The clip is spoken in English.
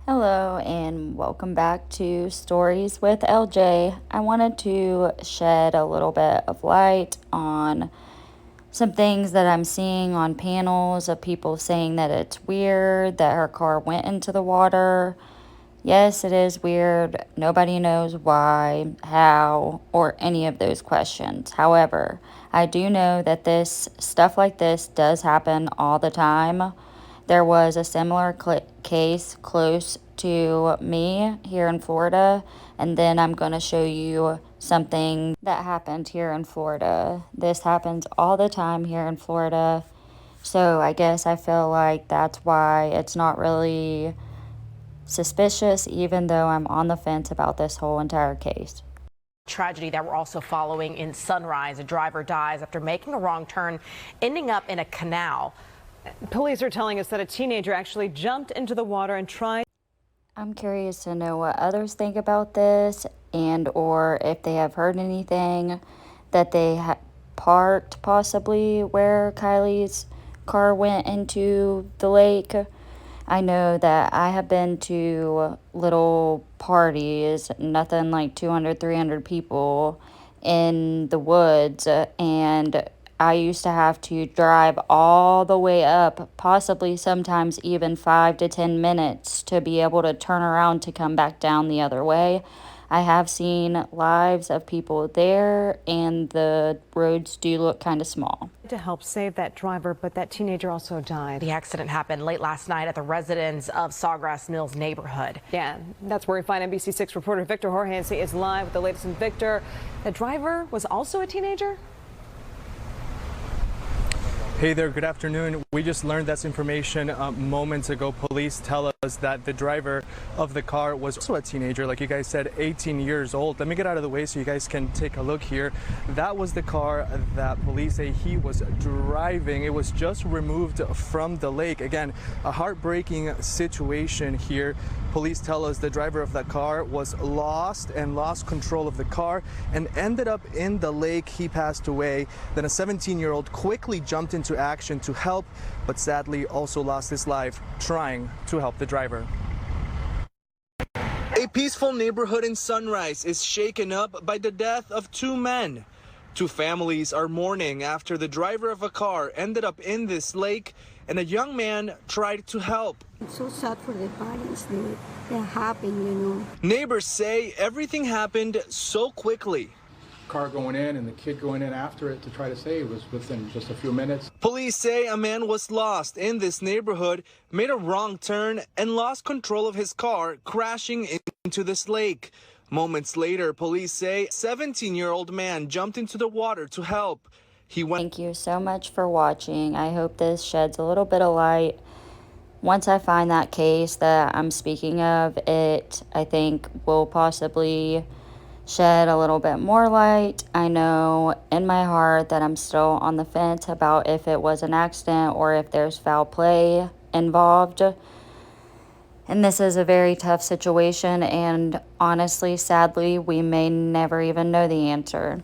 Hello and welcome back to Stories with LJ. I wanted to shed a little bit of light on some things that I'm seeing on panels of people saying that it's weird that her car went into the water. Yes, it is weird. Nobody knows why, how, or any of those questions. However, I do know that this stuff like this does happen all the time. There was a similar case close to me here in Florida, and then I'm going to show you something that happened here in Florida. This happens all the time here in Florida, so I guess I feel like that's why it's not really suspicious, even though I'm on the fence about this whole entire case. Tragedy that we're also following in Sunrise. A driver dies after making a wrong turn, ending up in a canal. Police are telling us that a teenager actually jumped into the water and tried. I'm curious to know what others think about this, and or if they have heard anything that they parked possibly where Kiely's car went into the lake. I know that I have been to little parties, nothing like 200, 300 people in the woods, and I used to have to drive all the way up, possibly sometimes even 5 to 10 minutes to be able to turn around to come back down the other way. I have seen lives of people there, and the roads do look kind of small. To help save that driver, but that teenager also died. The accident happened late last night at the residence of Sawgrass Mills neighborhood. Yeah, that's where we find NBC6 reporter Victor Jorgensen is live with the latest. And Victor, the driver was also a teenager? Hey there, good afternoon. We just learned this information moments ago. Police tell us that the driver of the car was also a teenager, like you guys said, 18 years old. Let me get out of the way so you guys can take a look here. That was the car that police say he was driving. It was just removed from the lake. Again, a heartbreaking situation here. Police tell us the driver of that car was lost control of the car and ended up in the lake. He passed away. Then a 17-year-old quickly jumped into action to help, but sadly also lost his life trying to help the driver. A peaceful neighborhood in Sunrise is shaken up by the death of two men. Two families are mourning after the driver of a car ended up in this lake and a young man tried to help. It's so sad for the parents. They're happy, you know. Neighbors say everything happened so quickly. Car going in and the kid going in after it to try to save was within just a few minutes. Police say a man was lost in this neighborhood, made a wrong turn, and lost control of his car, crashing into this lake. Moments later, police say a 17-year-old man jumped into the water to help. Thank you so much for watching. I hope this sheds a little bit of light. Once I find that case that I'm speaking of, it, I think, will possibly shed a little bit more light. I know in my heart that I'm still on the fence about if it was an accident or if there's foul play involved. And this is a very tough situation, and honestly, sadly, we may never even know the answer.